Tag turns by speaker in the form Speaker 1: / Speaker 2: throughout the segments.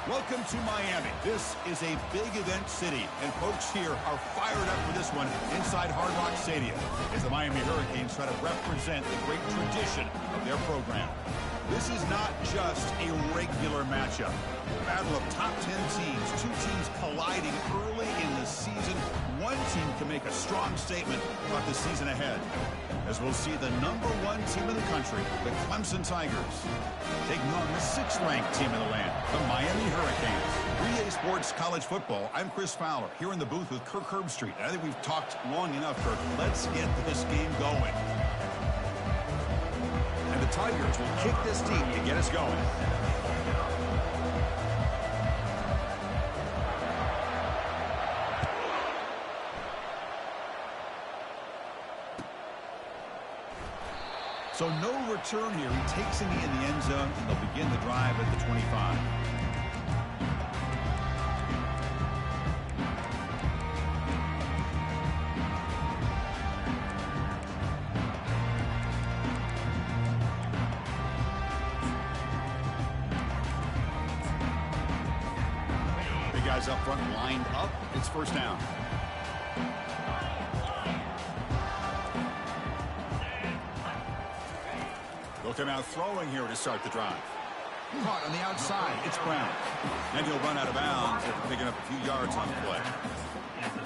Speaker 1: Welcome to Miami. This is a big event city, and folks here are fired up for this one inside Hard Rock Stadium as the Miami Hurricanes try to represent the great tradition of their program. This is not just a regular matchup. Battle of top 10 teams, two teams colliding early in the season. One team can make a strong statement about the season ahead, as we'll see the #1 team in the country, the Clemson Tigers, taking on the 6th-ranked team in the land, the Miami Hurricanes. 3A Sports College Football, I'm Chris Fowler, here in the booth with Kirk Herbstreit. I think we've talked long enough, Kirk. Let's get this game going. And the Tigers will kick this team to get us going. So no return here. He takes him in the end zone, and they'll begin the drive at the 25. Big guys up front lined up. It's first down. They'll come out throwing here to start the drive. Caught on the outside. It's Brown. And he'll run out of bounds after picking up a few yards on the play.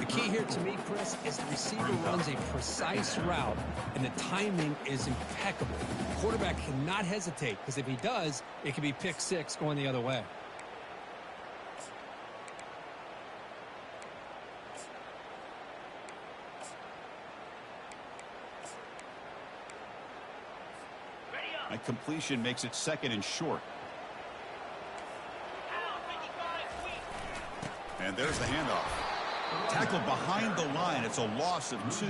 Speaker 2: The key here to me, Chris, is the receiver runs a precise route, and the timing is impeccable. The quarterback cannot hesitate, because if he does, it could be pick six going the other way.
Speaker 1: A completion makes it 2nd and short. And there's the handoff. Tackled behind the line. It's a loss of 2.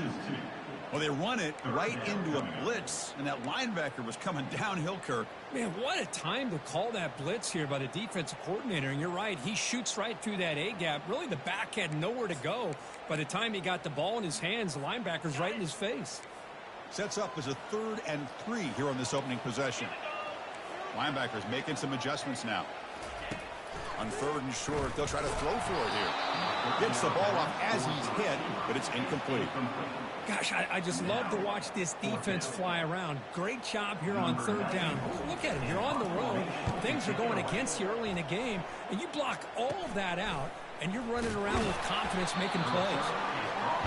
Speaker 1: Well, they run it right into a blitz, and that linebacker was coming downhill, Kirk.
Speaker 2: Man, what a time to call that blitz here by the defensive coordinator. And you're right, he shoots right through that A-gap. Really, the back had nowhere to go. By the time he got the ball in his hands, the linebacker's right in his face.
Speaker 1: Sets up as a 3rd and 3 here on this opening possession. Linebackers making some adjustments now. On 3rd and short, they'll try to throw for it here. Gets the ball off as he's hit, but it's incomplete.
Speaker 2: Gosh, I just love to watch this defense fly around. Great job here on 3rd down. Look at it. You're on the road. Things are going against you early in the game, and you block all of that out, and you're running around with confidence making plays.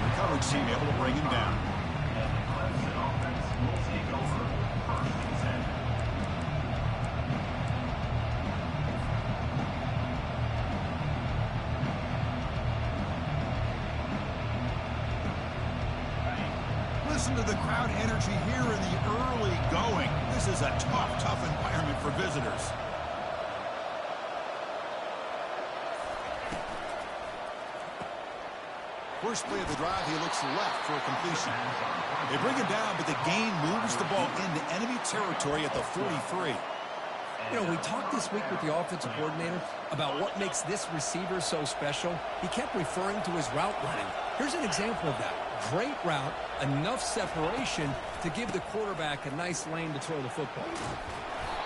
Speaker 1: The coverage team able to bring him down. Listen to the crowd energy here in the early going. This is a tough environment for visitors. First play of the drive, he looks left for a completion. They bring him down, but the gain moves the ball into enemy territory at the 43.
Speaker 2: You know, we talked this week with the offensive coordinator about what makes this receiver so special. He kept referring to his route running. Here's an example of that. Great route, enough separation to give the quarterback a nice lane to throw the football.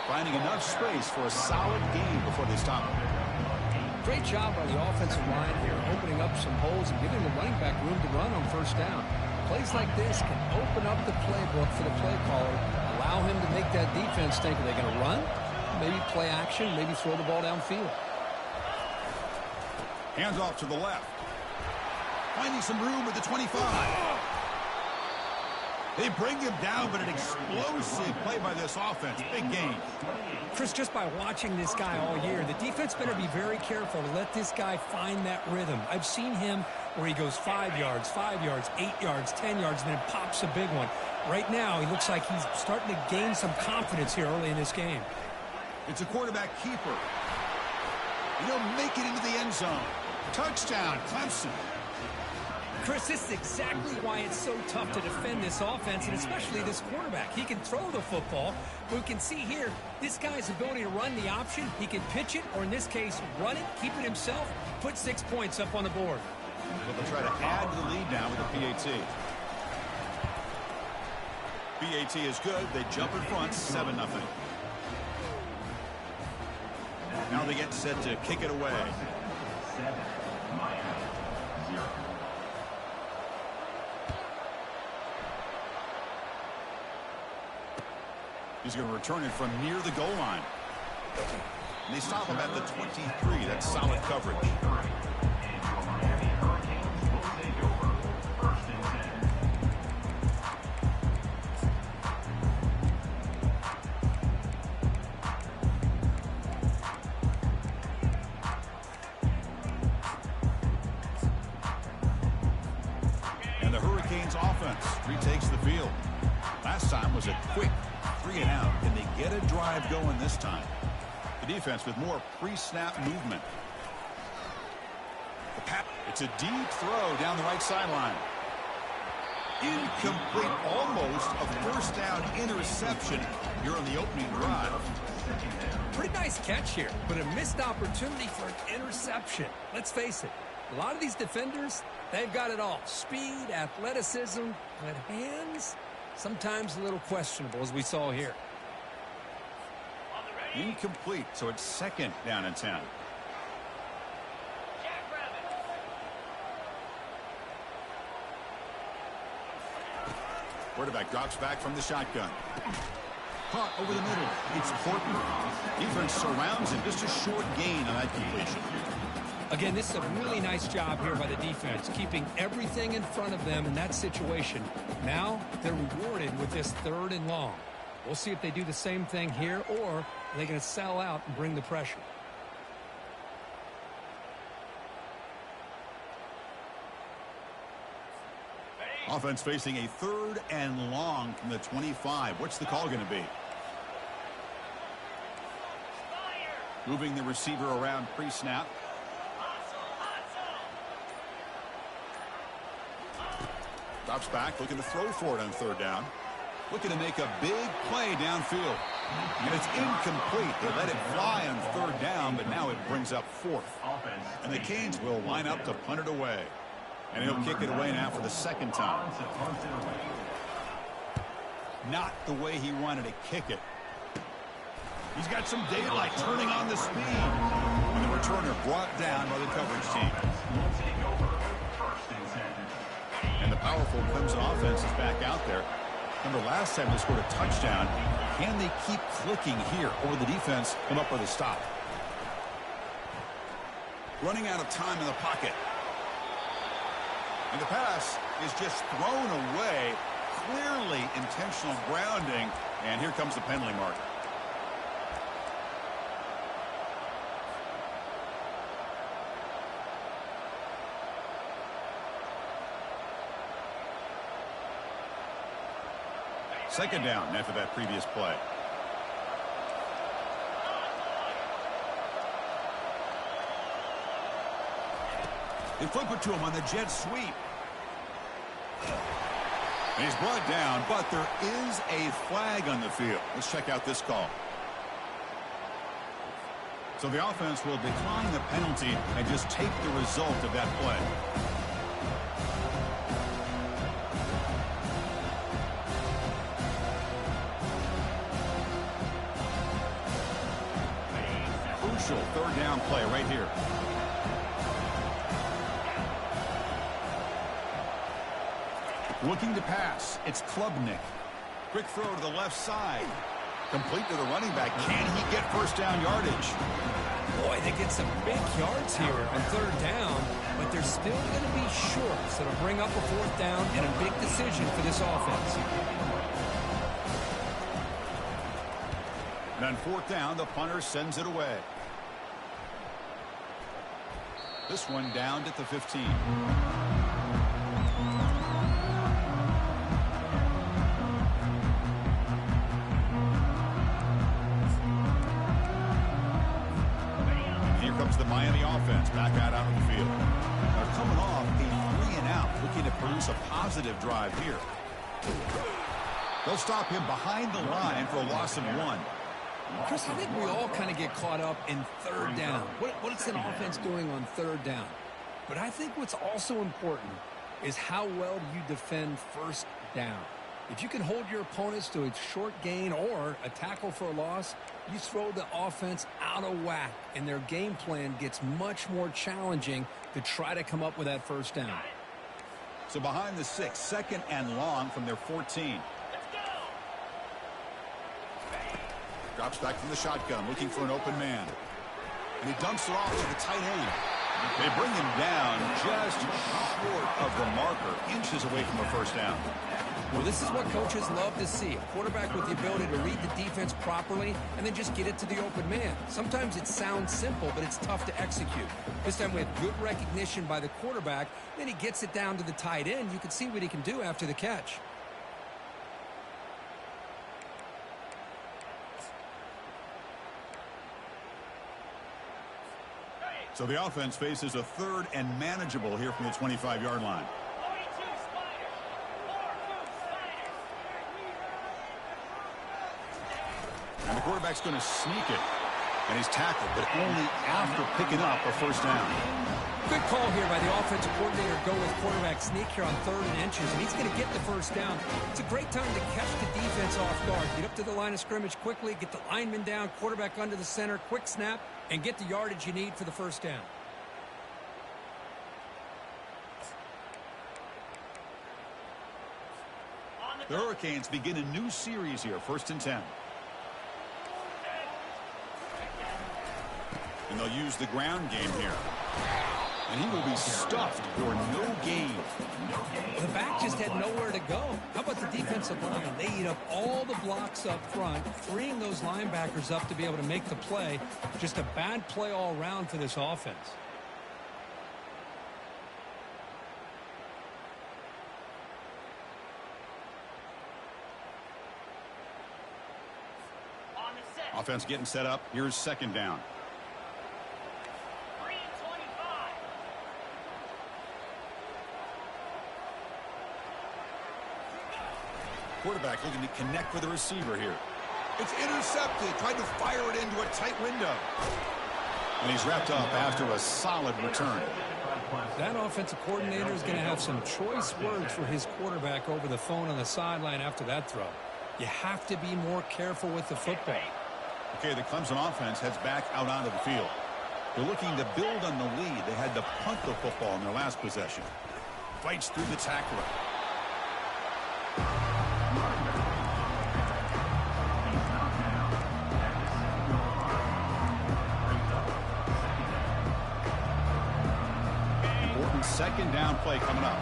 Speaker 1: Finding enough space for a solid gain before they stop him.
Speaker 2: Great job by the offensive line here, opening up some holes and giving the running back room to run on 1st down. Plays like this can open up the playbook for the play caller, allow him to make that defense think, are they going to run? Maybe play action, maybe throw the ball downfield.
Speaker 1: Hands off to the left. Finding some room at the 25. They bring him down, but an explosive play by this offense. Big gain.
Speaker 2: Chris, just by watching this guy all year, the defense better be very careful to let this guy find that rhythm. I've seen him where he goes 5 yards, 8 yards, 10 yards, and then pops a big one. Right now, he looks like he's starting to gain some confidence here early in this game.
Speaker 1: It's a quarterback keeper. He'll make it into the end zone. Touchdown, Clemson.
Speaker 2: Chris, this is exactly why it's so tough to defend this offense, and especially this quarterback. He can throw the football, but we can see here, this guy's ability to run the option, he can pitch it, or in this case, run it, keep it himself, put 6 points up on the board.
Speaker 1: But they'll try to add to the lead now with a PAT. PAT is good. They jump in front, 7-0. Now they get set to kick it away. He's going to return it from near the goal line. And they stop him at the 23. That's solid coverage. And the Hurricanes offense retakes the field. Last time was a quick 3 and out. Can they get a drive going this time? The defense with more pre-snap movement. It's a deep throw down the right sideline. Incomplete, almost a first down interception here on the opening drive.
Speaker 2: Pretty nice catch here, but a missed opportunity for an interception. Let's face it, a lot of these defenders, they've got it all. Speed, athleticism, but hands, sometimes a little questionable, as we saw here.
Speaker 1: Incomplete, so it's second down and 10. Quarterback drops back from the shotgun. Caught over the middle. It's Horton. Defense surrounds him. Just a short gain on that completion.
Speaker 2: Again, this is a really nice job here by the defense, keeping everything in front of them in that situation. Now they're rewarded with this 3rd and long. We'll see if they do the same thing here, or are they going to sell out and bring the pressure.
Speaker 1: Offense facing a 3rd and long from the 25. What's the call going to be? Moving the receiver around pre-snap. Drops back, looking to throw for it on 3rd down. Looking to make a big play downfield. And it's incomplete. They let it fly on 3rd down, but now it brings up 4th. And the Canes will line up to punt it away. And he'll kick it away now for the 2nd time. Not the way he wanted to kick it. He's got some daylight turning on the speed. And the returner brought down by the coverage team. And the powerful Clemson offense is back out there. Remember last time they scored a touchdown. Can they keep clicking here, or the defense come up with a stop? Running out of time in the pocket. And the pass is just thrown away. Clearly intentional grounding. And here comes the penalty marker. Second down after that previous play. They flip it to him on the jet sweep. And he's brought down, but there is a flag on the field. Let's check out this call. So the offense will decline the penalty and just take the result of that play. Crucial 3rd down play right here. Looking to pass. It's Klubnik. Quick throw to the left side. Complete to the running back. Can he get first down yardage?
Speaker 2: Boy, they get some big yards here on 3rd down, but they're still going to be short. So to bring up a 4th down and a big decision for this offense.
Speaker 1: And on 4th down, the punter sends it away. This one down at the 15. Here comes the Miami offense back out on the field. They're coming off a 3 and out, looking to produce a positive drive here. They'll stop him behind the line for a loss of 1.
Speaker 2: Chris, I think we all kind of get caught up in 3rd down. What's an offense doing on 3rd down? But I think what's also important is how well you defend 1st down. If you can hold your opponents to a short gain or a tackle for a loss, you throw the offense out of whack, and their game plan gets much more challenging to try to come up with that first down.
Speaker 1: So behind the 6, second and long from their 14. Drops back from the shotgun, looking for an open man. And he dumps it off to the tight end. They bring him down just short of the marker, inches away from a first down.
Speaker 2: Well, this is what coaches love to see. A quarterback with the ability to read the defense properly and then just get it to the open man. Sometimes it sounds simple, but it's tough to execute. This time we have good recognition by the quarterback. Then he gets it down to the tight end. You can see what he can do after the catch.
Speaker 1: So the offense faces a third and manageable here from the 25-yard line. And the quarterback's going to sneak it. And he's tackled, but only after picking up a first down.
Speaker 2: Good call here by the offensive coordinator. Go with quarterback sneak here on 3rd and inches, and he's going to get the first down. It's a great time to catch the defense off guard. Get up to the line of scrimmage quickly, get the lineman down, quarterback under the center, quick snap, and get the yardage you need for the first down.
Speaker 1: The Hurricanes begin a new series here, 1st and 10. And they'll use the ground game here. And he will be stuffed for no gain.
Speaker 2: The back just had nowhere to go. How about the defensive line? They eat up all the blocks up front, freeing those linebackers up to be able to make the play. Just a bad play all around for this offense.
Speaker 1: Offense getting set up. Here's 2nd down. Quarterback looking to connect with the receiver here. It's intercepted. Tried to fire it into a tight window. And he's wrapped up after a solid return.
Speaker 2: That offensive coordinator is going to have some choice words for his quarterback over the phone on the sideline after that throw. You have to be more careful with the football.
Speaker 1: Okay, the Clemson offense heads back out onto the field. They're looking to build on the lead. They had to punt the football in their last possession. Fights through the tackler. Important 2nd down play coming up.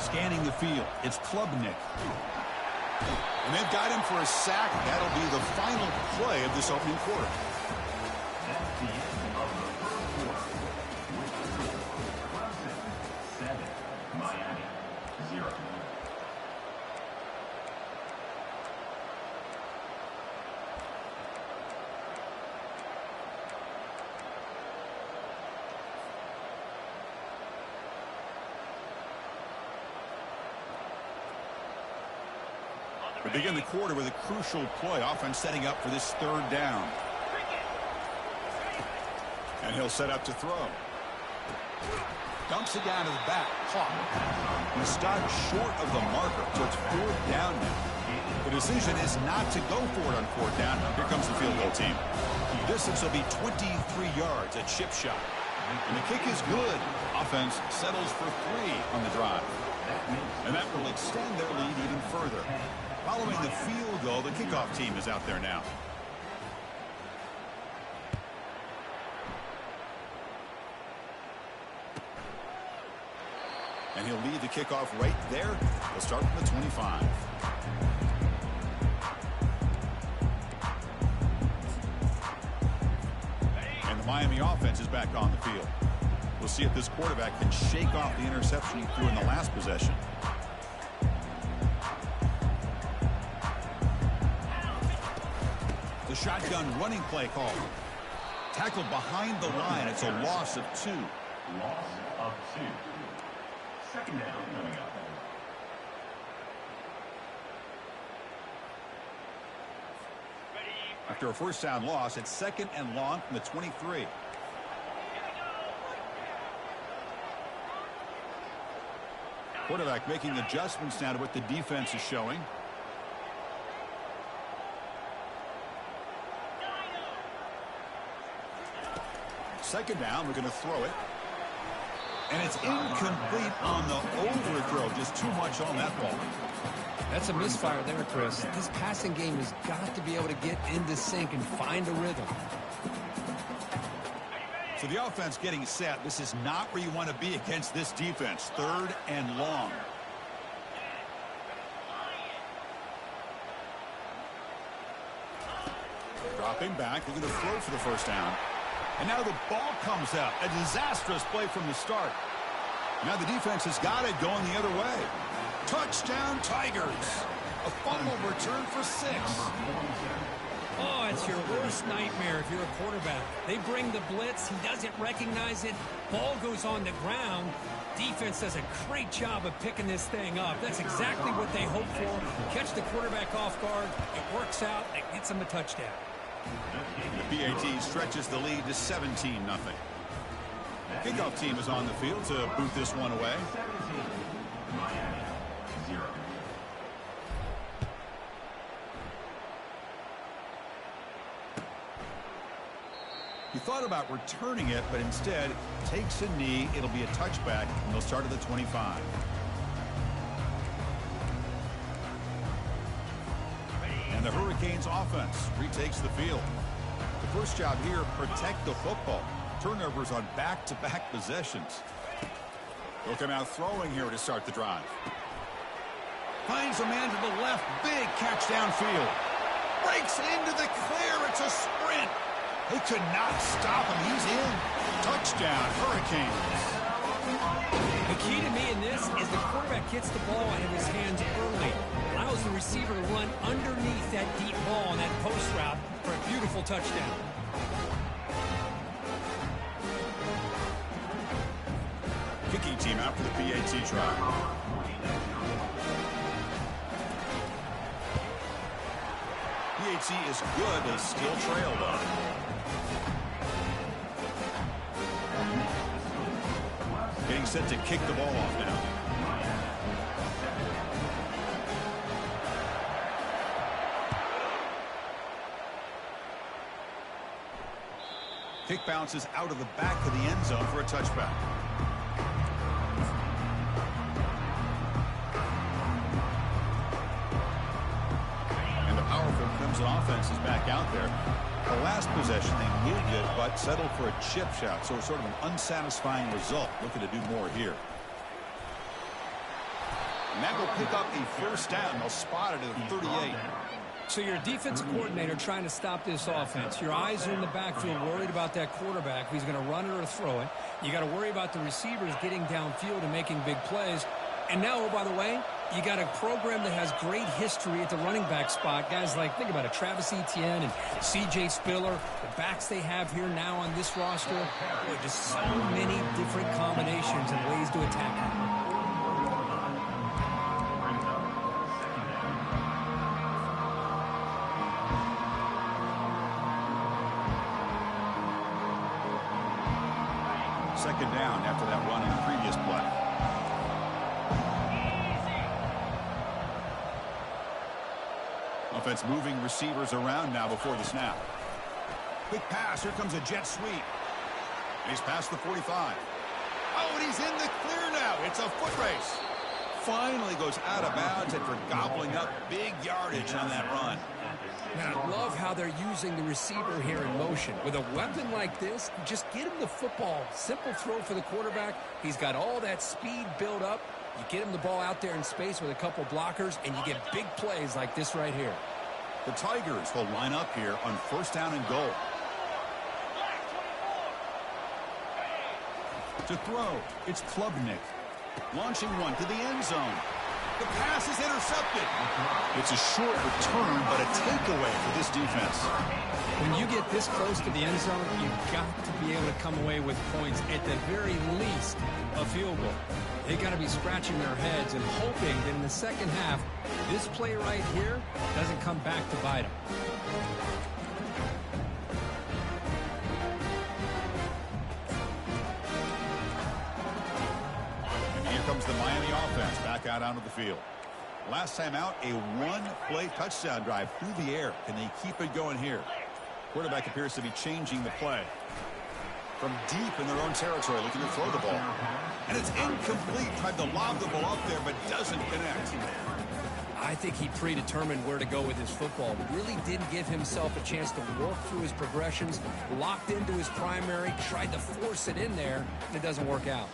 Speaker 1: Scanning the field. It's Klubnik. And they've got him for a sack. That'll be the final play of this opening quarter.
Speaker 3: That's the end of the first quarter. 7, Miami 0.
Speaker 1: We begin the quarter with a crucial play. Offense setting up for this 3rd down. And he'll set up to throw. Dumps it down to the back. Caught. He stopped short of the marker, so it's 4th down now. The decision is not to go for it on 4th down. Here comes the field goal team. The distance will be 23 yards, a chip shot. And the kick is good. Offense settles for 3 on the drive. And that will extend their lead even further. Following the field goal, the kickoff team is out there now. And he'll lead the kickoff right there. He'll start from the 25. And the Miami offense is back on the field. We'll see if this quarterback can shake off the interception he threw in the last possession. The shotgun running play called. Tackled behind the line. It's a loss of 2.
Speaker 3: Loss of 2. 2nd down coming up.
Speaker 1: After a 1st down loss, it's 2nd and long from the 23. Quarterback making adjustments now to what the defense is showing. Second down, we're going to throw it. And it's incomplete on the overthrow. Just too much on that ball.
Speaker 2: That's a misfire there, Chris. This passing game has got to be able to get into sync and find a rhythm.
Speaker 1: So the offense getting set. This is not where you want to be against this defense. Third and long. Dropping back. They're going to throw for the first down. And now the ball comes out. A disastrous play from the start. Now the defense has got it going the other way. Touchdown, Tigers. A fumble return for 6.
Speaker 2: Oh, it's your worst nightmare if you're a quarterback. They bring the blitz. He doesn't recognize it. Ball goes on the ground. Defense does a great job of picking this thing up. That's exactly what they hope for. Catch the quarterback off guard. It works out. It gets them a touchdown.
Speaker 1: The PAT stretches the lead to 17-0. Kickoff team is on the field to boot this one away. He thought about returning it, but instead takes a knee. It'll be a touchback, and they'll start at the 25. And the Hurricanes offense retakes the field. The first job here, protect the football. Turnovers on back-to-back possessions. They'll come out throwing here to start the drive. Finds a man to the left. Big catch downfield. Breaks into the clear. It's a sprint. They could not stop him. He's in. Touchdown, Hurricanes.
Speaker 2: The key to me in this is the quarterback gets the ball out of his hands early. Allows the receiver to run underneath that deep ball on that post route for a beautiful touchdown.
Speaker 1: Kicking team out for the PAT try. PAT is good, but still trailed on. Getting set to kick the ball off now. Kick bounces out of the back of the end zone for a touchback. And the powerful Crimson offense is back out there. The last possession, they moved it, but settled for a chip shot, so it's sort of an unsatisfying result. Looking to do more here. And that will pick up a first down. They'll spot it at 38.
Speaker 2: So you're a defensive coordinator trying to stop this offense. Your eyes are in the backfield, worried about that quarterback. He's going to run it or throw it. You got to worry about the receivers getting downfield and making big plays. And now, oh, by the way, you got a program that has great history at the running back spot. Guys like, think about it, Travis Etienne and C.J. Spiller. The backs they have here now on this roster. Boy, just so many different combinations and ways to attack it.
Speaker 1: Second down after that run in the previous play. Offense moving receivers around now before the snap. Quick pass. Here comes a jet sweep. And he's past the 45. Oh, and he's in the clear now. It's a foot race. Finally goes out of bounds and for gobbling up big yardage on that run.
Speaker 2: Man, I love how they're using the receiver here in motion. With a weapon like this, just get him the football. Simple throw for the quarterback. He's got all that speed built up. You get him the ball out there in space with a couple blockers, and you get big plays like this right here.
Speaker 1: The Tigers will line up here on first down and goal. To throw, it's Klubnik. Launching one to the end zone. The pass is intercepted. It's a short return, but a takeaway for this defense.
Speaker 2: When you get this close to the end zone, you've got to be able to come away with points, at the very least, a field goal. They got to be scratching their heads and hoping that in the second half, this play right here doesn't come back to bite them.
Speaker 1: And here comes the Miami offense. back out onto the field. Last time out, a one-play touchdown drive through the air. Can they keep it going here? Quarterback appears to be changing the play. From deep in their own territory, looking to throw the ball. And it's incomplete. Tried to lob the ball up there, but doesn't connect.
Speaker 2: I think he predetermined where to go with his football. Really didn't give himself a chance to work through his progressions. Locked into his primary, tried to force it in there, and it doesn't work out.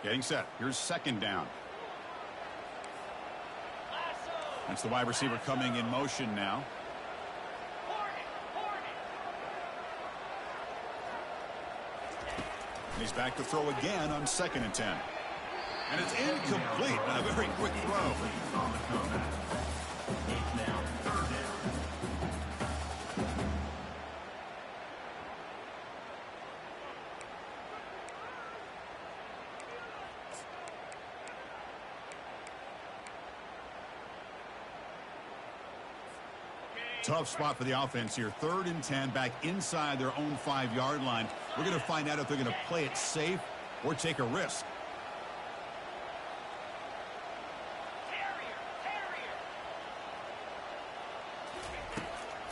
Speaker 1: Getting set. Here's second down. That's the wide receiver coming in motion now. And he's back to throw again on 2nd and 10. And it's incomplete. A very quick throw. Tough spot for the offense here. 3rd and 10, back inside their own 5-yard line. We're going to find out if they're going to play it safe or take a risk.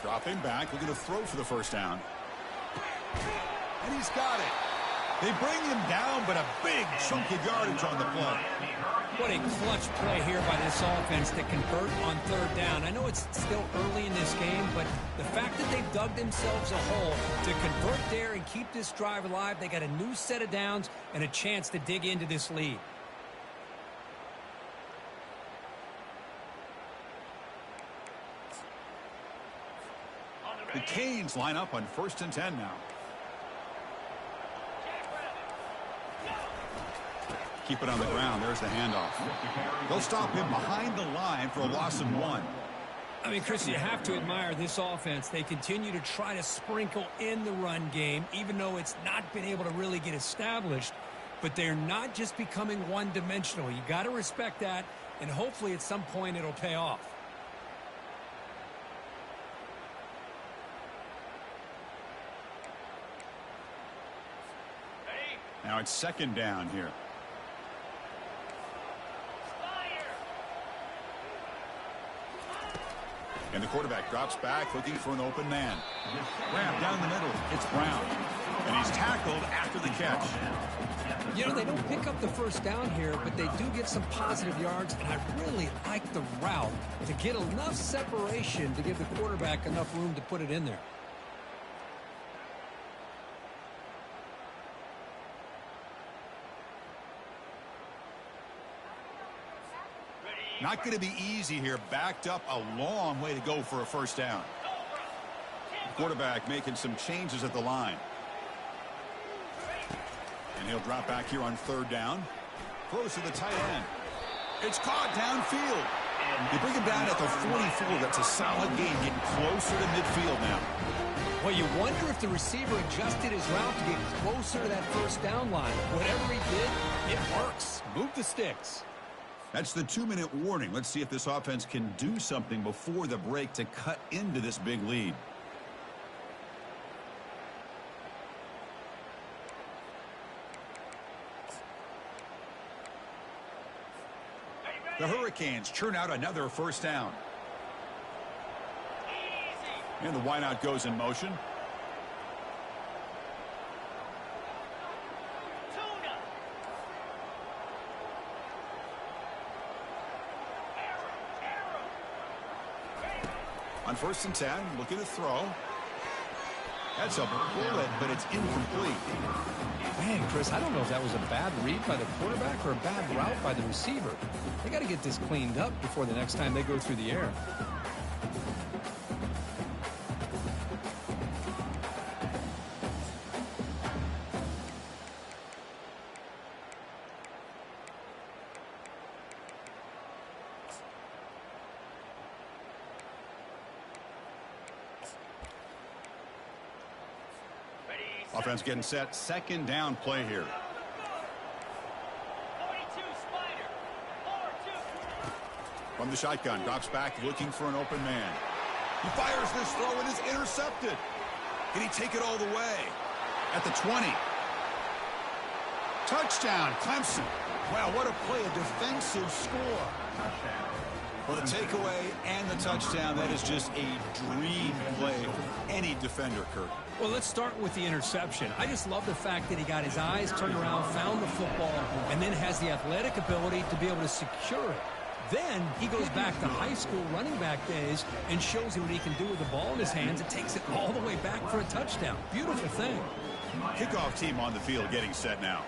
Speaker 1: Dropping back, looking to throw for the first down. And he's got it. They bring him down, but a big chunk of yardage on the play.
Speaker 2: What a clutch play here by this offense to convert on 3rd down. I know it's still early in this game, but the fact that they've dug themselves a hole to convert there and keep this drive alive, they got a new set of downs and a chance to dig into this lead.
Speaker 1: The Canes line up on 1st and 10 now. Keep it on the ground. There's the handoff. They'll stop him behind the line for a loss of 1.
Speaker 2: I mean, Chris, you have to admire this offense. They continue to try to sprinkle in the run game, even though it's not been able to really get established. But they're not just becoming one-dimensional. You got to respect that, and hopefully at some point it'll pay off.
Speaker 1: Now it's 2nd down here. And the quarterback drops back, looking for an open man. Grab down the middle. It's Brown. And he's tackled after the catch.
Speaker 2: You know, they don't pick up the first down here, but they do get some positive yards, and I really like the route to get enough separation to give the quarterback enough room to put it in there.
Speaker 1: Not going to be easy here. Backed up a long way to go for a first down. The quarterback making some changes at the line. And he'll drop back here on 3rd down. Throws to the tight end. It's caught downfield. They bring him down at the 44. That's a solid gain, getting closer to midfield now.
Speaker 2: Well, you wonder if the receiver adjusted his route to get closer to that first down line. Whatever he did, it works. Move the sticks.
Speaker 1: That's the 2-minute warning. Let's see if this offense can do something before the break to cut into this big lead. The Hurricanes churn out another first down. And the wideout goes in motion. On 1st and 10, looking to throw. That's a bullet, but it's incomplete.
Speaker 2: Man, Chris, I don't know if that was a bad read by the quarterback or a bad route by the receiver. They got to get this cleaned up before the next time they go through the air.
Speaker 1: Offense getting set. 2nd down play here. From the shotgun, drops back, looking for an open man. He fires this throw and is intercepted. Can he take it all the way? At the 20. Touchdown, Clemson. Wow, what a play, a defensive score. Well, the takeaway and the touchdown, that is just a dream play for any defender, Kurt.
Speaker 2: Well, let's start with the interception. I just love the fact that he got his eyes turned around, found the football, and then has the athletic ability to be able to secure it. Then he goes back to high school running back days and shows you what he can do with the ball in his hands. It takes it all the way back for a touchdown. Beautiful thing.
Speaker 1: Kickoff team on the field getting set now.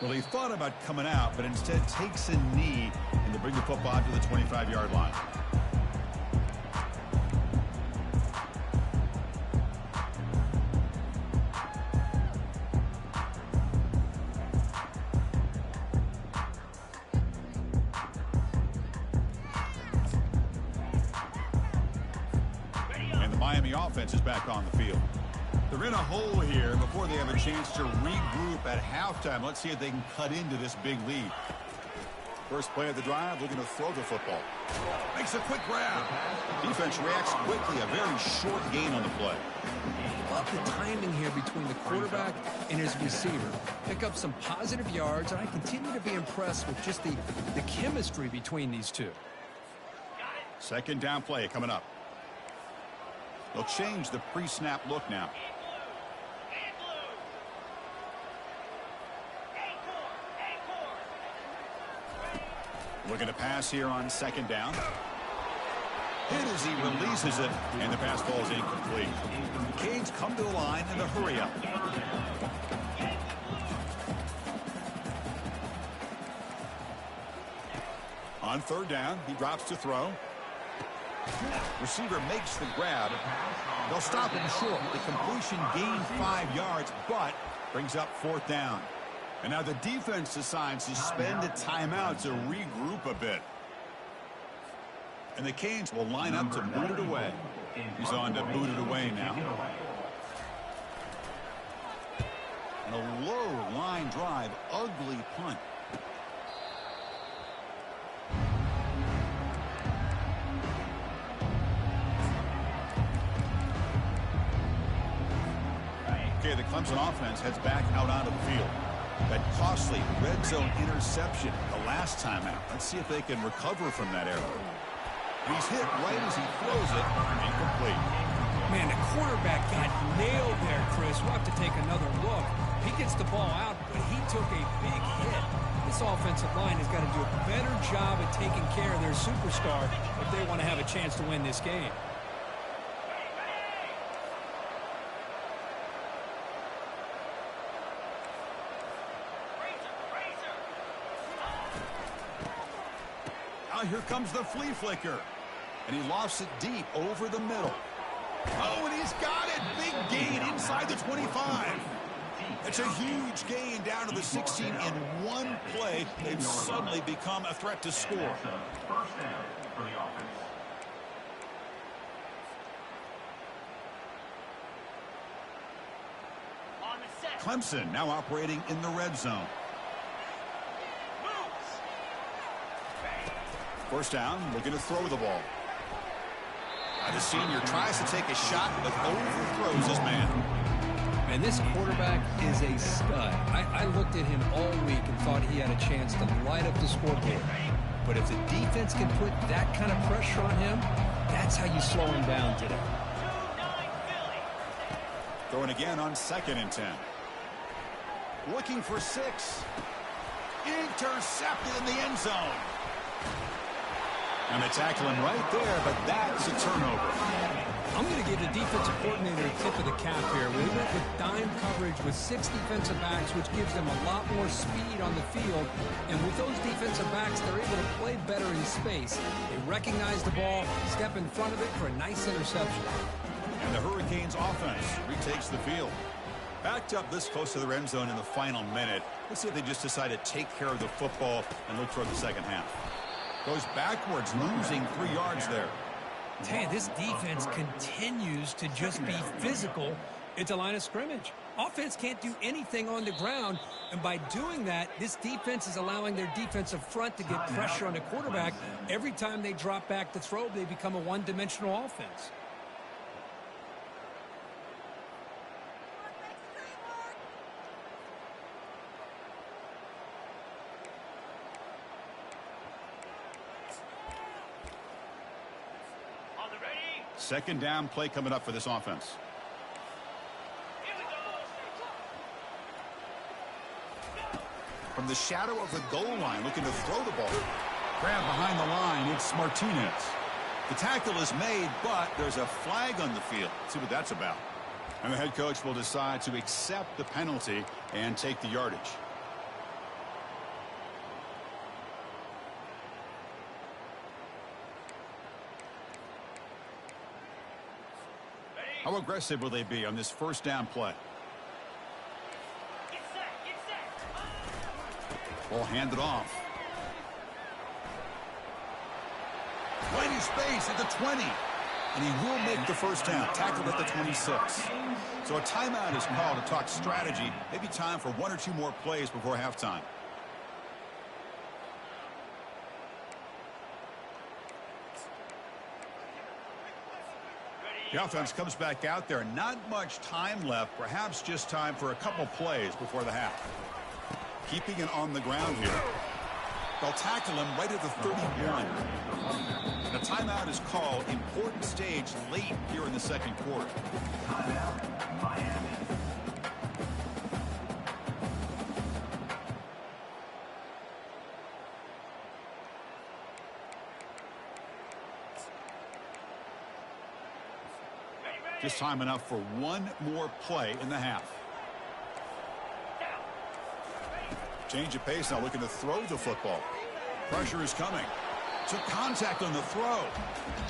Speaker 1: Well, he thought about coming out, but instead takes a knee and to bring the football to the 25-yard line. And the Miami offense is back on the field. They're in a hole here before they have a chance to regroup at halftime. Let's see if they can cut into this big lead. First play of the drive, looking to throw the football. Makes a quick grab. Defense reacts quickly. A very short gain on the play.
Speaker 2: Love the timing here between the quarterback and his receiver. Pick up some positive yards, and I continue to be impressed with just the chemistry between these two.
Speaker 1: Second down play coming up. They'll change the pre-snap look now. Looking to pass here on second down. Hit as he releases it, and the pass ball is incomplete. The Canes come to the line in the hurry up. On third down, he drops to throw. Receiver makes the grab. They'll stop him short. The completion gained 5 yards, but brings up fourth down. And now the defense decides to spend a timeout to regroup a bit. And the Canes will line up to boot it away. He's on to boot it away now. And a low line drive, ugly punt. Okay, the Clemson offense heads back out onto the field. That costly red zone interception the last time out. Let's see if they can recover from that error. He's hit right as he throws it. Incomplete.
Speaker 2: Man, the quarterback got nailed there, Chris. We'll have to take another look. He gets the ball out, but he took a big hit. This offensive line has got to do a better job at taking care of their superstar if they want to have a chance to win this game.
Speaker 1: Here comes the flea flicker. And he lofts it deep over the middle. Oh, and he's got it. Big gain inside the 25. It's a huge gain down to the 16 in one play. They've suddenly become a threat to score.
Speaker 3: First down for the offense.
Speaker 1: Clemson now operating in the red zone. First down, looking to throw the ball. The senior tries to take a shot, but overthrows his man.
Speaker 2: And this quarterback is a stud. I looked at him all week and thought he had a chance to light up the scoreboard. But if the defense can put that kind of pressure on him, that's how you slow him down today.
Speaker 1: Throwing again on 2nd and 10. Looking for 6. Intercepted in the end zone. And they tackle him right there, but that's a turnover.
Speaker 2: I'm going to give the defensive coordinator a tip of the cap here. We went with dime coverage with 6 defensive backs, which gives them a lot more speed on the field. And with those defensive backs, they're able to play better in space. They recognize the ball, step in front of it for a nice interception.
Speaker 1: And the Hurricanes offense retakes the field. Backed up this close to the end zone in the final minute. Let's see if they just decide to take care of the football and look toward the second half. Goes backwards, losing 3 yards there.
Speaker 2: Hey, this defense continues to just be physical at the line of scrimmage. Offense can't do anything on the ground, and by doing that, this defense is allowing their defensive front to get pressure on the quarterback. Every time they drop back to throw, they become a one-dimensional offense.
Speaker 1: Second down play coming up for this offense. From the shadow of the goal line, looking to throw the ball. Grab behind the line, it's Martinez. The tackle is made, but there's a flag on the field. Let's see what that's about. And the head coach will decide to accept the penalty and take the yardage. How aggressive will they be on this first down play? Ball handed off. Right in space at the 20. And he will make the first down. Tackled at the 26. So a timeout is called to talk strategy. Maybe time for one or two more plays before halftime. The offense comes back out there. Not much time left. Perhaps just time for a couple plays before the half. Keeping it on the ground here. They'll tackle him right at the 31. And a timeout is called. Important stage late here in the second quarter.
Speaker 3: Timeout, Miami.
Speaker 1: Just time enough for one more play in the half. Change of pace now, looking to throw the football. Pressure is coming. Took contact on the throw.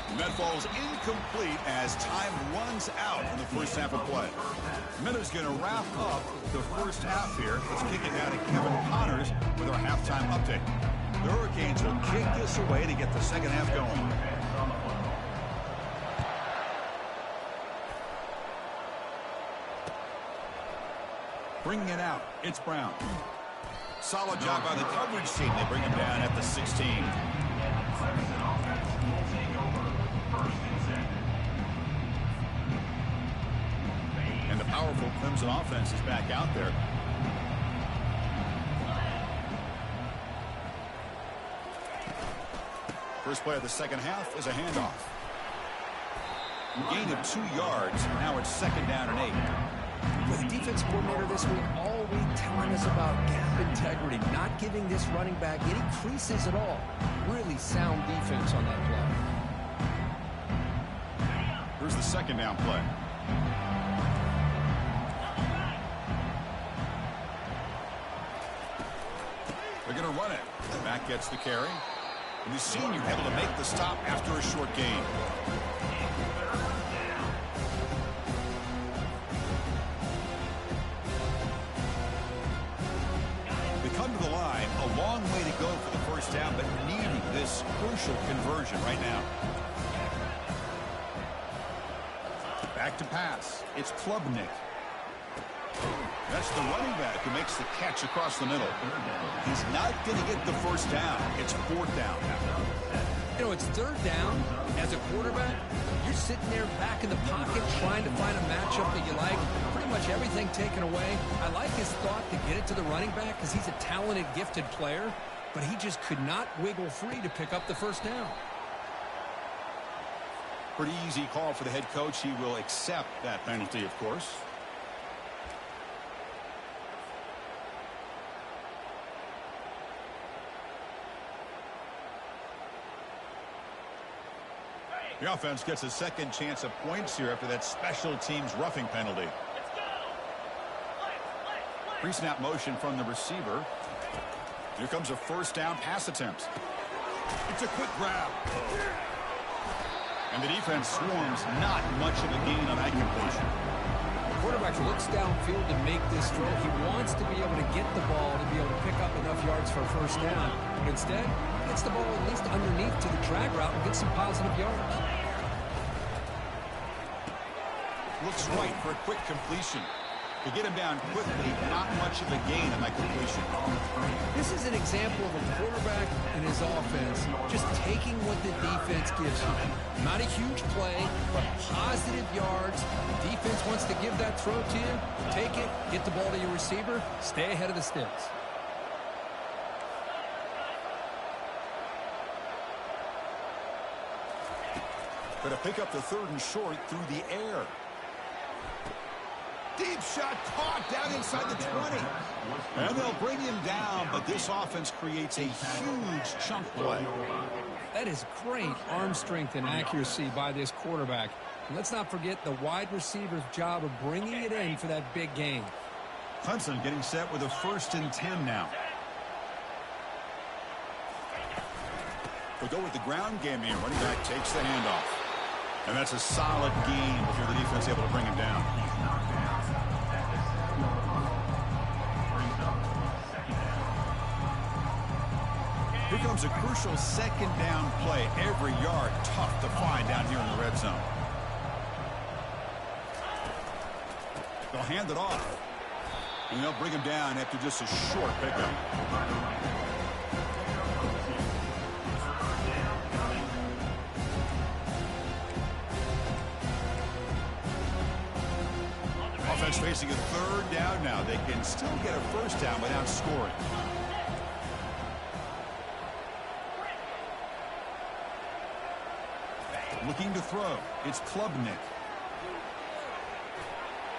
Speaker 1: And that falls incomplete as time runs out in the first half of play. Miller's going to wrap up the first half here. Let's kick it now to Kevin Connors with our halftime update. The Hurricanes will kick this away to get the second half going. Bringing it out, it's Brown. Solid job by the coverage team. They bring him down at the 16. And the powerful Clemson offense is back out there. First play of the second half is a handoff. Gain of 2 yards. Now it's second down and 8.
Speaker 2: With the defense coordinator this week, all week telling us about gap integrity, not giving this running back any creases at all. Really sound defense on that play.
Speaker 1: Here's the second down play. They're going to run it. The back gets the carry. And the senior able to make the stop after a short gain. A long way to go for the first down, but needing this crucial conversion right now. Back to pass. It's Klubnik. That's the running back who makes the catch across the middle. He's not going to get the first down. It's fourth down.
Speaker 2: You know, it's third down. As a quarterback, you're sitting there back in the pocket trying to find a matchup that you like. Pretty much everything taken away. I like his thought to get it to the running back because he's a talented, gifted player, but he just could not wiggle free to pick up the first down.
Speaker 1: Pretty easy call for the head coach. He will accept that penalty, of course. The offense gets a second chance at points here after that special teams roughing penalty. Pre-snap motion from the receiver. Here comes a first down pass attempt. It's a quick grab. And the defense swarms, not much of a gain on that completion.
Speaker 2: The quarterback looks downfield to make this throw. He wants to be able to get the ball to be able to pick up enough yards for a first down. But instead, he gets the ball at least underneath to the drag route and gets some positive yards.
Speaker 1: Looks right for a quick completion. To get him down quickly, not much of a gain on that completion.
Speaker 2: This is an example of a quarterback and his offense just taking what the defense gives him. Not a huge play, but positive yards. The defense wants to give that throw to you. Take it, get the ball to your receiver, stay ahead of the sticks.
Speaker 1: Going to pick up the 3rd and short through the air. Deep shot caught down inside the 20. And they'll bring him down, but this offense creates a huge chunk play.
Speaker 2: That is great arm strength and accuracy by this quarterback. And let's not forget the wide receiver's job of bringing it in for that big gain.
Speaker 1: Clemson getting set with a 1st and 10 now. We'll go with the ground game here. Running back takes the handoff. And that's a solid gain before the defense able to bring him down. Here comes a crucial 2nd down play. Every yard tough to find down here in the red zone. They'll hand it off. And they'll bring him down after just a short pickup. Offense facing a 3rd down now. They can still get a 1st down without scoring. Looking to throw. It's Klubnik.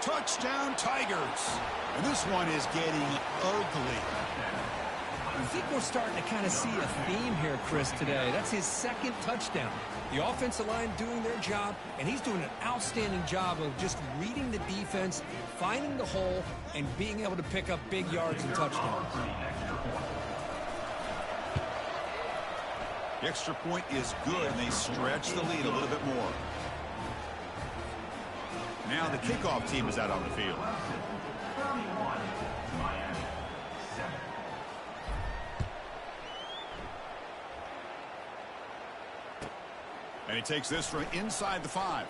Speaker 1: Touchdown Tigers. And this one is getting ugly.
Speaker 2: I think we're starting to kind of see a theme here, Chris, today. That's his 2nd touchdown. The offensive line doing their job, and he's doing an outstanding job of just reading the defense, finding the hole, and being able to pick up big yards and touchdowns.
Speaker 1: The extra point is good, and they stretch the lead a little bit more. Now the kickoff team is out on the field. And he takes this from inside the 5.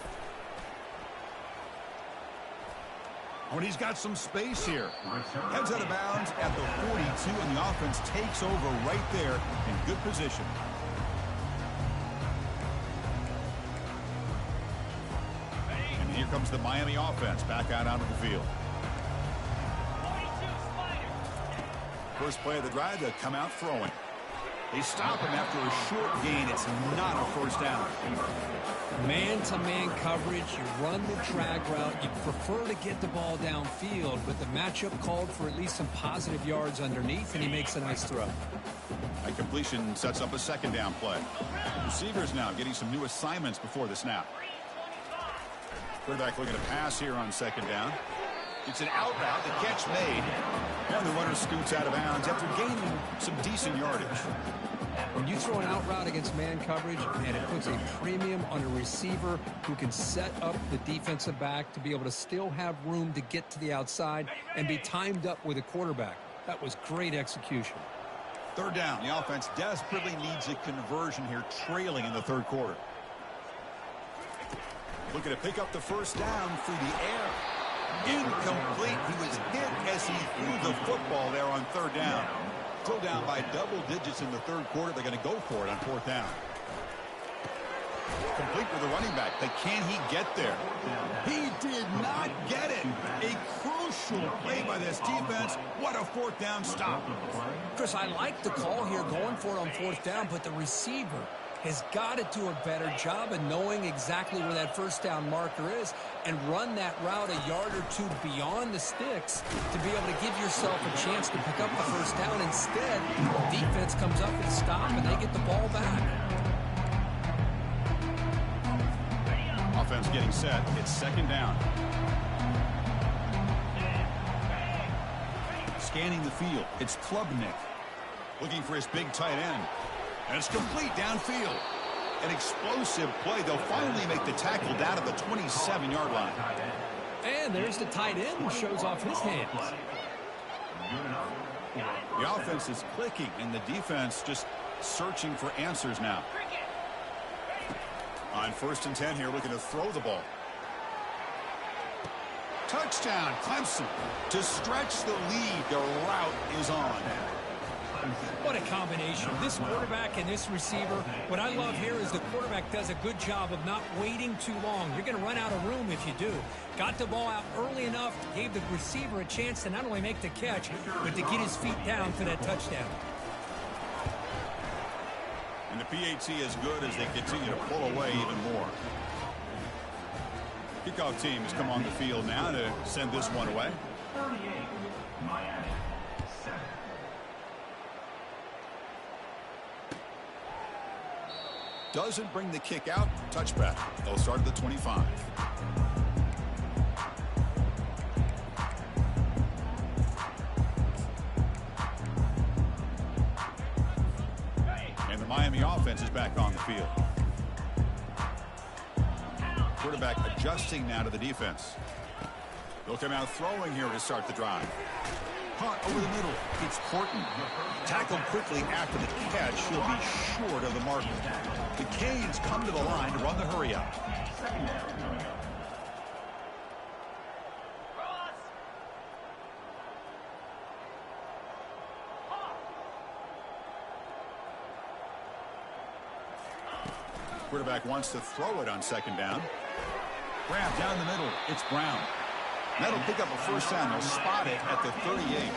Speaker 1: Oh, and he's got some space here. Heads out of bounds at the 42, and the offense takes over right there in good position. And here comes the Miami offense back out onto the field. First play of the drive, they'll come out throwing. They stop him after a short gain. It's not a 1st down.
Speaker 2: Man-to-man coverage, you run the drag route. You prefer to get the ball downfield, but the matchup called for at least some positive yards underneath, and he makes a nice throw.
Speaker 1: A completion sets up a 2nd down play. Receivers now getting some new assignments before the snap. Quarterback looking to pass here on 2nd down. It's an out route, the catch made. And the runner scoots out of bounds after gaining some decent yardage.
Speaker 2: When you throw an out route against man coverage, and it puts a premium on a receiver who can set up the defensive back to be able to still have room to get to the outside and be timed up with a quarterback. That was great execution.
Speaker 1: 3rd down. The offense desperately needs a conversion here, trailing in the 3rd quarter. Looking to pick up the 1st down through the air. Incomplete. He was hit as he threw the football there on 3rd down. Still down by double digits in the 3rd quarter. They're going to go for it on 4th down. Complete with the running back, but can he get there? He did not get it. A crucial play by this defense. What a 4th down stop.
Speaker 2: Chris, I like the call here going for it on 4th down, but the receiver has got to do a better job of knowing exactly where that 1st down marker is and run that route a yard or 2 beyond the sticks to be able to give yourself a chance to pick up the 1st down. Instead, defense comes up with a stop and they get the ball back.
Speaker 1: Offense getting set. It's 2nd down. Scanning the field. It's Klubnik looking for his big tight end. And it's complete downfield. An explosive play. They'll finally make the tackle down at the 27-yard line.
Speaker 2: And there's the tight end who shows off his hands.
Speaker 1: The offense is clicking, and the defense just searching for answers now. On 1st and 10 here, looking to throw the ball. Touchdown, Clemson. To stretch the lead, the route is on.
Speaker 2: What a combination. This quarterback and this receiver. What I love here is the quarterback does a good job of not waiting too long. You're going to run out of room if you do. Got the ball out early enough, gave the receiver a chance to not only make the catch, but to get his feet down for that touchdown.
Speaker 1: And the PAT is good as they continue to pull away even more. Kickoff team has come on the field now to send this one away.
Speaker 3: 38, Miami, 7.
Speaker 1: Doesn't bring the kick out. Touchback. They'll start at the 25. And the Miami offense is back on the field. Quarterback adjusting now to the defense. They'll come out throwing here to start the drive. Punt over the middle. It's Horton. Tackled quickly after the catch. He'll be short of the marker. The Canes come to the line to run the hurry up.
Speaker 3: Second down coming up.
Speaker 1: Quarterback wants to throw it on second down. Grab down the middle. It's Brown. That'll pick up a first down. They'll spot it at the 38.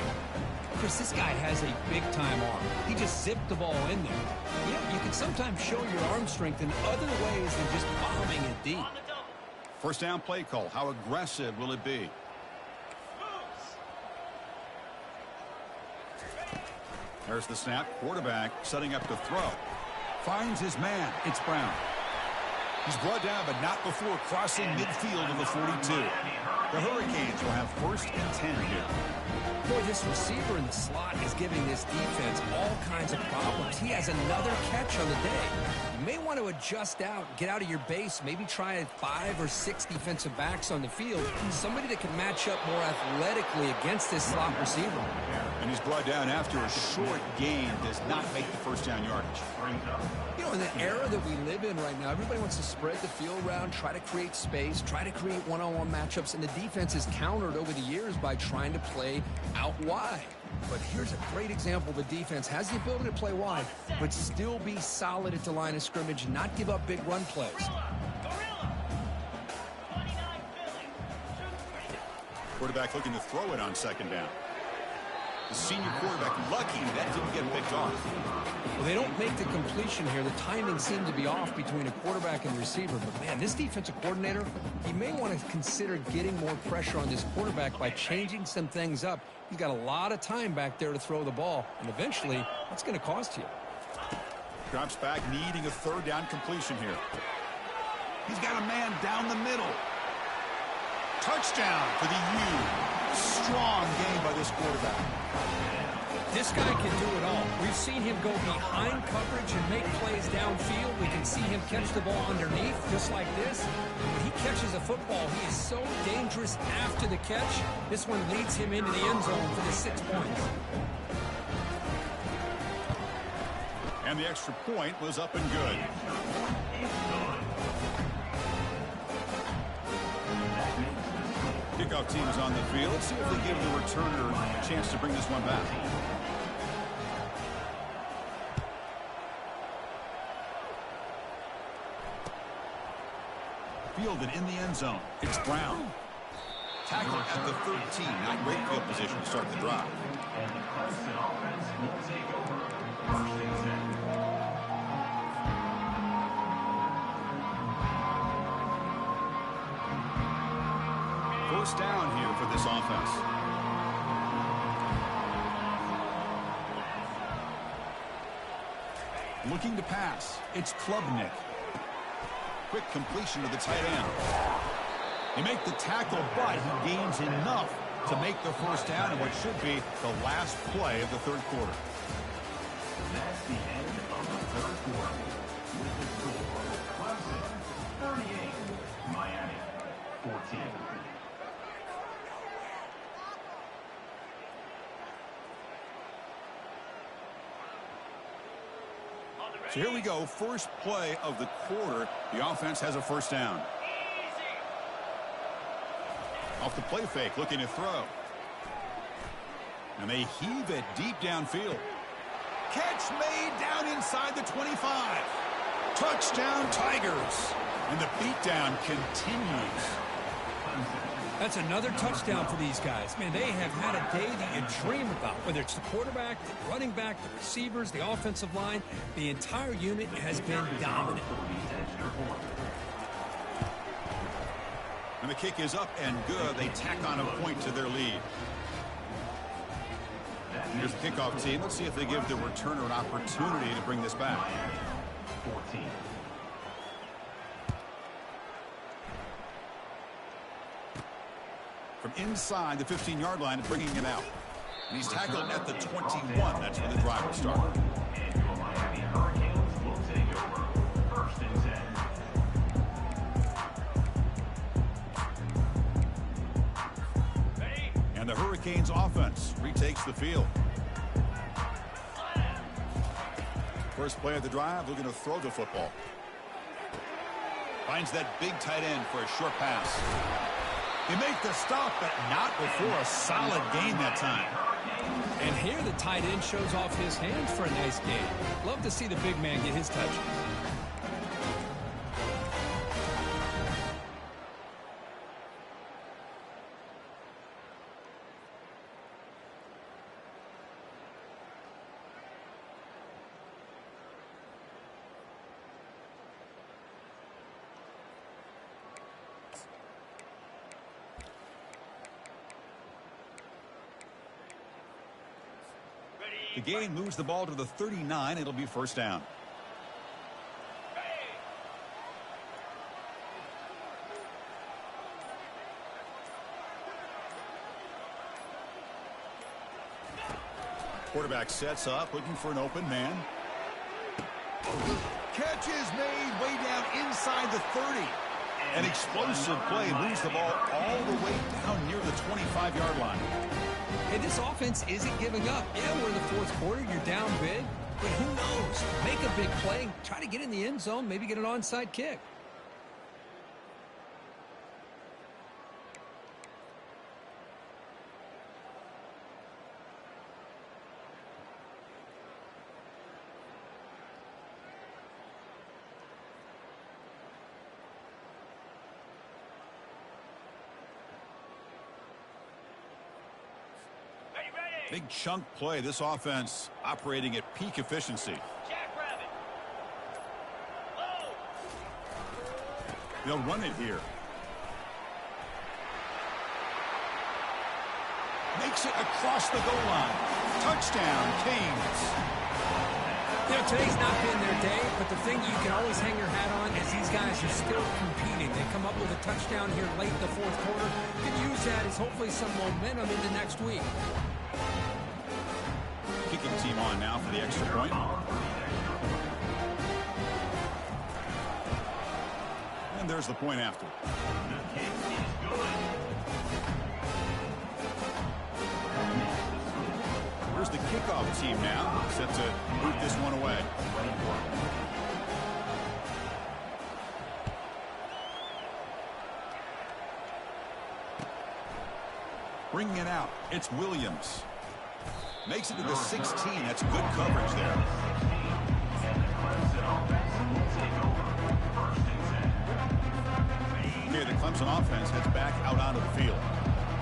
Speaker 2: Chris, this guy has a big-time arm. He just zipped the ball in there. Yeah, you can sometimes show your arm strength in other ways than just bombing it deep.
Speaker 1: First down play call. How aggressive will it be? There's the snap. Quarterback setting up to throw. Finds his man. It's Brown. He's brought down, but not before crossing midfield of the 42. The Hurricanes will have first and 10 here.
Speaker 2: Boy, this receiver in the slot is giving this defense all kinds of problems. He has another catch on the day. You may want to adjust out, get out of your base, maybe try 5 or 6 defensive backs on the field. Somebody that can match up more athletically against this slot receiver.
Speaker 1: And he's brought down after a short gain. Does not make the first down yardage.
Speaker 2: You know, in the era that we live in right now, everybody wants to spread the field around, try to create space, try to create one-on-one matchups, and the defense is countered over the years by trying to play out wide. But here's a great example. The defense has the ability to play wide, but still be solid at the line of scrimmage, not give up big run plays.
Speaker 1: Quarterback looking to throw it on second down. The senior quarterback lucky that didn't get picked off.
Speaker 2: Well, they don't make the completion here. The timing seemed to be off between a quarterback and receiver. But, man, this defensive coordinator, he may want to consider getting more pressure on this quarterback by changing some things up. He's got a lot of time back there to throw the ball, and eventually that's going to cost you.
Speaker 1: Drops back, needing a third down completion here. He's got a man down the middle. Touchdown for the U. Strong game by this quarterback.
Speaker 2: This guy can do it all. We've seen him go behind coverage and make plays downfield. We can see him catch the ball underneath, just like this. When he catches a football, he is so dangerous after the catch. This one leads him into the end zone for the 6 points.
Speaker 1: And the extra point was up and good. Kickoff team is on the field. Let's see if they give the returner a chance to bring this one back. Fielded in the end zone. It's Brown. Tackle at the 13. Not great field position to start the drive.
Speaker 3: And the Clemson offense will take over. First and 10.
Speaker 1: First down here for this offense. Looking to pass. It's Klubnik. Quick completion to the tight end. They make the tackle, but he gains enough to make the first down in what should be the last play of the third quarter.
Speaker 3: That's the end of the third quarter. With the score, Clemson 38, Miami 14.
Speaker 1: So here we go. First play of the quarter. The offense has a first down. Off the play fake, looking to throw. And they heave it deep downfield. Catch made down inside the 25. Touchdown Tigers. And the beatdown continues.
Speaker 2: That's another touchdown for these guys. Man, they have had a day that you dream about, whether it's the quarterback, the running back, the receivers, the offensive line. The entire unit has been dominant.
Speaker 1: And the kick is up and good. They tack on a point to their lead. Here's the kickoff team. Let's see if they give the returner an opportunity to bring this back.
Speaker 3: 14.
Speaker 1: From inside the 15-yard line, bringing it out. And he's tackled at the 21. That's where the drive will start.
Speaker 3: And your Miami Hurricanes will take over. 1st and 10.
Speaker 1: And the Hurricanes offense retakes the field. First play of the drive, looking to throw the football. Finds that big tight end for a short pass. They make the stop, but not before a solid gain that time.
Speaker 2: And here the tight end shows off his hands for a nice gain. Love to see the big man get his touch.
Speaker 1: The gain moves the ball to the 39. It'll be first down. Quarterback sets up, looking for an open man. Catch is made way down inside the 30. An explosive play moves the ball all the way down near the 25-yard line.
Speaker 2: Hey, this offense isn't giving up. Yeah, we're in the 4th quarter. You're down big. But who knows? Make a big play. Try to get in the end zone. Maybe get an onside kick.
Speaker 1: Big chunk play. This offense operating at peak efficiency. They'll run it here. Makes it across the goal line. Touchdown, Canes.
Speaker 2: You know, today's not been their day, but the thing you can always hang your hat on is these guys are still competing. They come up with a touchdown here late in the 4th quarter. You can use that as hopefully some momentum into next week.
Speaker 1: Kicking team on now for the extra point. And there's the point after. Here's the kickoff team now, set to move this one away. Bringing it out, it's Williams. Makes it to the 16. That's good coverage there. Okay, the Clemson offense heads back out onto the field.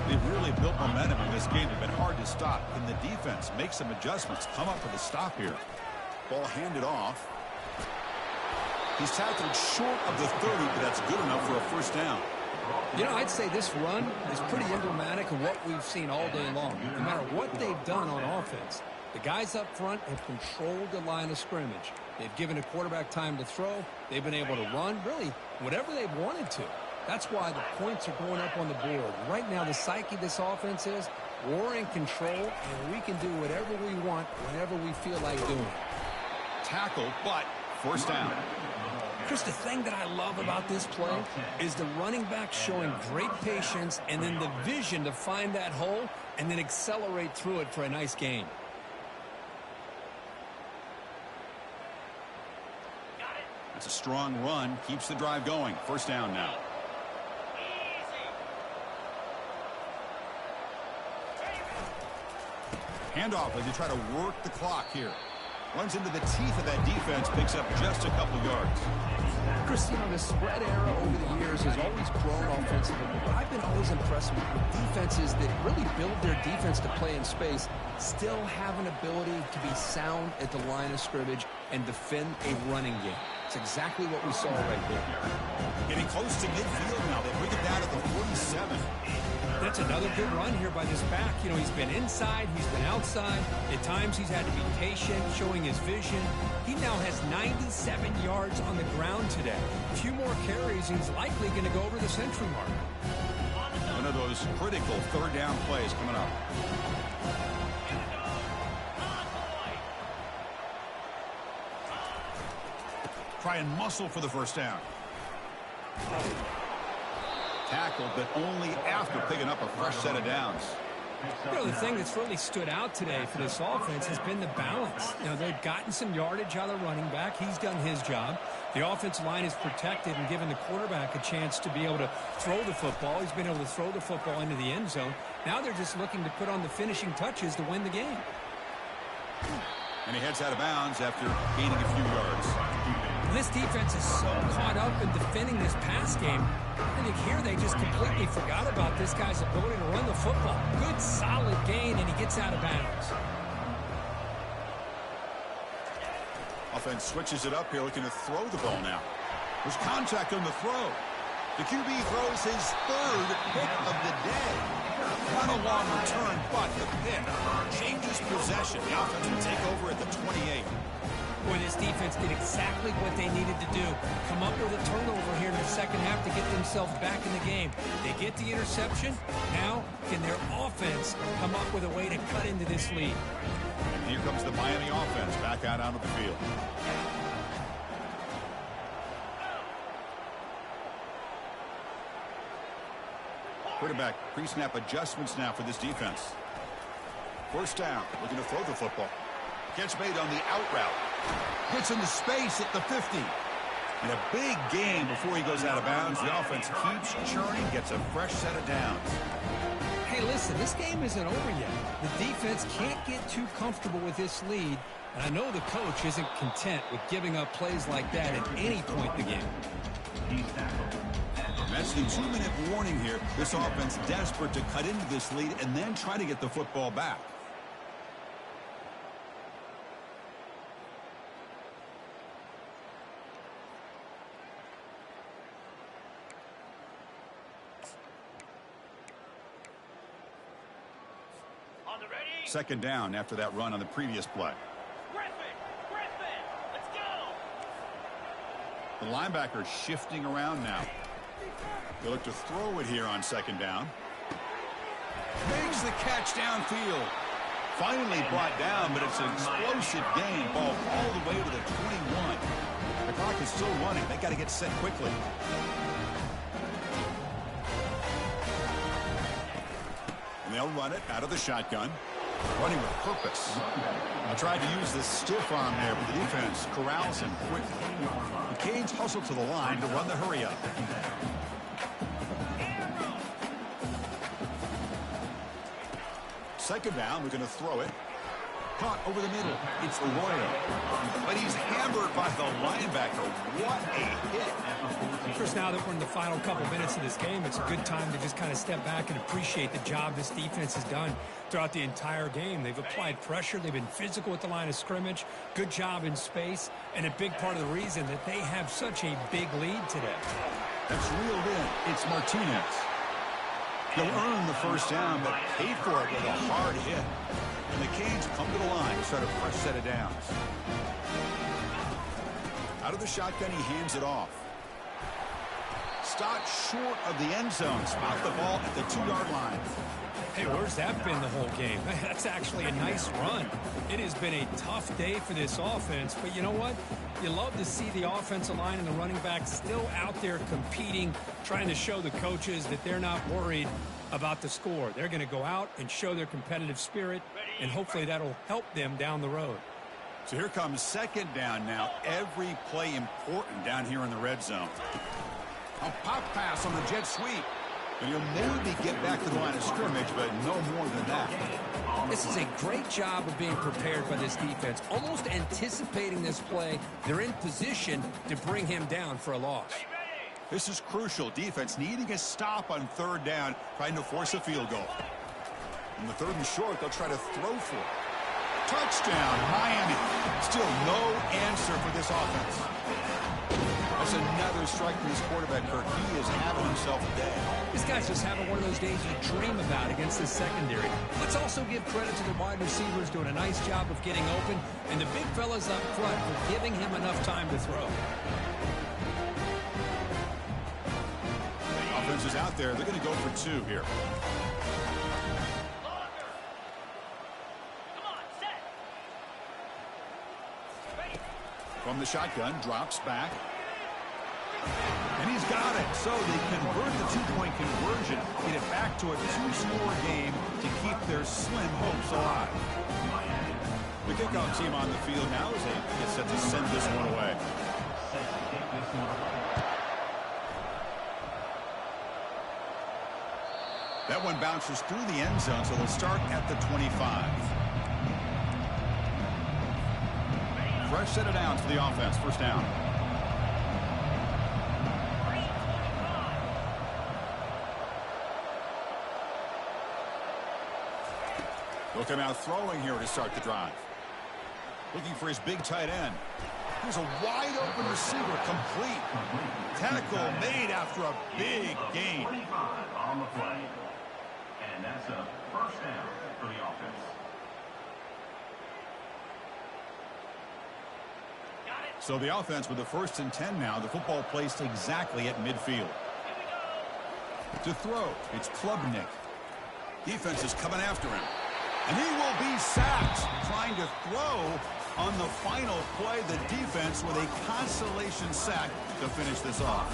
Speaker 1: They've really built momentum in this game. They've been hard to stop. And the defense makes some adjustments. Come up with a stop here. Ball handed off. He's tackled short of the 30, but that's good enough for a first down.
Speaker 2: You know, I'd say this run is pretty emblematic of what we've seen all day long. No matter what they've done on offense, the guys up front have controlled the line of scrimmage. They've given a quarterback time to throw. They've been able to run, really, whatever they've wanted to. That's why the points are going up on the board. Right now, the psyche of this offense is we're in control, and we can do whatever we want whenever we feel like doing it.
Speaker 1: Tackle, but first down.
Speaker 2: Chris, the thing that I love about this play is the running back showing great patience and then the vision to find that hole and then accelerate through it for a nice gain.
Speaker 1: It's a strong run, keeps the drive going. First down now. Handoff as you try to work the clock here. Runs into the teeth of that defense, picks up just a couple yards.
Speaker 4: Chris, the spread era over the years has always grown offensively, but I've been always impressed with defenses that really build their defense to play in space, still have an ability to be sound at the line of scrimmage and defend a running game. It's exactly what we saw right there.
Speaker 1: Getting close to midfield now. They bring it down at the 47.
Speaker 2: That's another good run here by this back. He's been inside, he's been outside. At times he's had to be patient, showing his vision. He now has 97 yards on the ground today. A few more carries, and he's likely going to go over the century mark.
Speaker 1: One of those critical third down plays coming up. Try and muscle for the first down. Tackled, but only after picking up a fresh set of downs.
Speaker 2: The thing that's really stood out today for this offense has been the balance. They've gotten some yardage out of the running back. He's done his job. The offensive line is protected and given the quarterback a chance to be able to throw the football. He's been able to throw the football into the end zone. Now they're just looking to put on the finishing touches to win the game.
Speaker 1: And he heads out of bounds after gaining a few yards.
Speaker 2: This defense is so caught up in defending this pass game. I think here they just completely forgot about this guy's ability to run the football. Good, solid gain, and he gets out of bounds.
Speaker 1: Offense switches it up here, looking to throw the ball now. There's contact on the throw. The QB throws his third pick of the day. Not a long return, but the pick changes possession. The offense will take over at the 28.
Speaker 2: Boy, this defense did exactly what they needed to do. Come up with a turnover here in the second half to get themselves back in the game. They get the interception. Now, can their offense come up with a way to cut into this lead?
Speaker 1: And here comes the Miami offense back out onto the field. Quarterback pre-snap adjustments now for this defense. First down, looking to throw the football. Catch made on the out route. Gets into space at the 50. And a big gain before he goes out of bounds. The offense keeps churning, gets a fresh set of downs.
Speaker 2: Hey, listen, this game isn't over yet. The defense can't get too comfortable with this lead. And I know the coach isn't content with giving up plays like that at any point in the game.
Speaker 1: And that's the 2-minute warning here. This offense desperate to cut into this lead and then try to get the football back. Second down after that run on the previous play.
Speaker 3: Griffin, let's go.
Speaker 1: The linebacker shifting around now. They look to throw it here on second down. Makes the catch downfield. Finally brought down, but it's an explosive gain. Ball all the way to the 21. The clock is still running. They got to get set quickly. And they'll run it out of the shotgun. Running with purpose. I tried to use the stiff arm there, but the defense corrals him quickly. The Canes hustle to the line to run the hurry up. Second down, we're going to throw it. Caught over the middle. It's Arroyo. But he's hammered by the linebacker. What a hit.
Speaker 2: Chris, now that we're in the final couple minutes of this game, it's a good time to just kind of step back and appreciate the job this defense has done throughout the entire game. They've applied pressure. They've been physical at the line of scrimmage. Good job in space. And a big part of the reason that they have such a big lead today.
Speaker 1: That's reeled in. It's Martinez. He'll earn the first down, but paid for it with a hard hit. And the Canes come to the line to start a fresh set of downs. Out of the shotgun, he hands it off. Stopped short of the end zone. Spot the ball at the 2-yard line.
Speaker 2: Hey, where's that been the whole game? That's actually a nice run. It has been a tough day for this offense, but you know what? You love to see the offensive line and the running back still out there competing, trying to show the coaches that they're not worried about the score. They're going to go out and show their competitive spirit, and hopefully that'll help them down the road.
Speaker 1: So here comes second down now. Every play important down here in the red zone. A pop pass on the jet sweep. And he'll maybe get back to the line of scrimmage, but no more than that.
Speaker 4: This is a great job of being prepared by this defense, almost anticipating this play. They're in position to bring him down for a loss.
Speaker 1: This is crucial. Defense needing a stop on third down, trying to force a field goal. In the third and short, they'll try to throw for it. Touchdown, Miami. Still no answer for this offense. That's another strike from his quarterback, Kirk. He is having himself a day.
Speaker 4: This guy's just having one of those days you dream about against the secondary. Let's also give credit to the wide receivers doing a nice job of getting open, and the big fellas up front for giving him enough time to throw.
Speaker 1: Offense is out there. They're going to go for two here. From the shotgun, drops back. And he's got it. So they convert the two-point conversion, get it back to a two-score game to keep their slim hopes alive. The kickoff team on the field now as they get set to send this one away. That one bounces through the end zone, so they'll start at the 25. Fresh set of downs for the offense. First down. He'll come out throwing here to start the drive. Looking for his big tight end. Here's a wide open receiver, complete. Tackle made after a big gain.
Speaker 3: 25 on the play. And that's a first down for the offense.
Speaker 1: So the offense with the 1st and 10 now. The football placed exactly at midfield. To throw, it's Klubnik. Defense is coming after him. And he will be sacked. Trying to throw on the final play. The defense with a consolation sack to finish this off.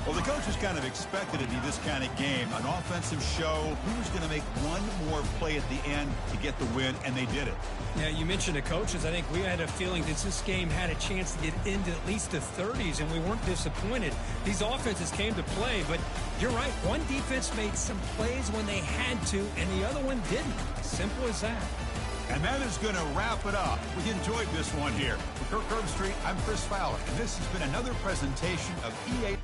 Speaker 1: Well, the coaches kind of expected it to be this kind of game. An offensive show. Who's going to make one more play at the end to get the win, and they did it.
Speaker 2: Yeah, you mentioned the coaches. I think we had a feeling that this game had a chance to get into at least the 30s, and we weren't disappointed. These offenses came to play, but you're right. One defense made some plays when they had to, and the other one didn't. Simple as that.
Speaker 1: And that is going to wrap it up. We enjoyed this one here. For Kirk Herbstreit, I'm Chris Fowler, and this has been another presentation of EA.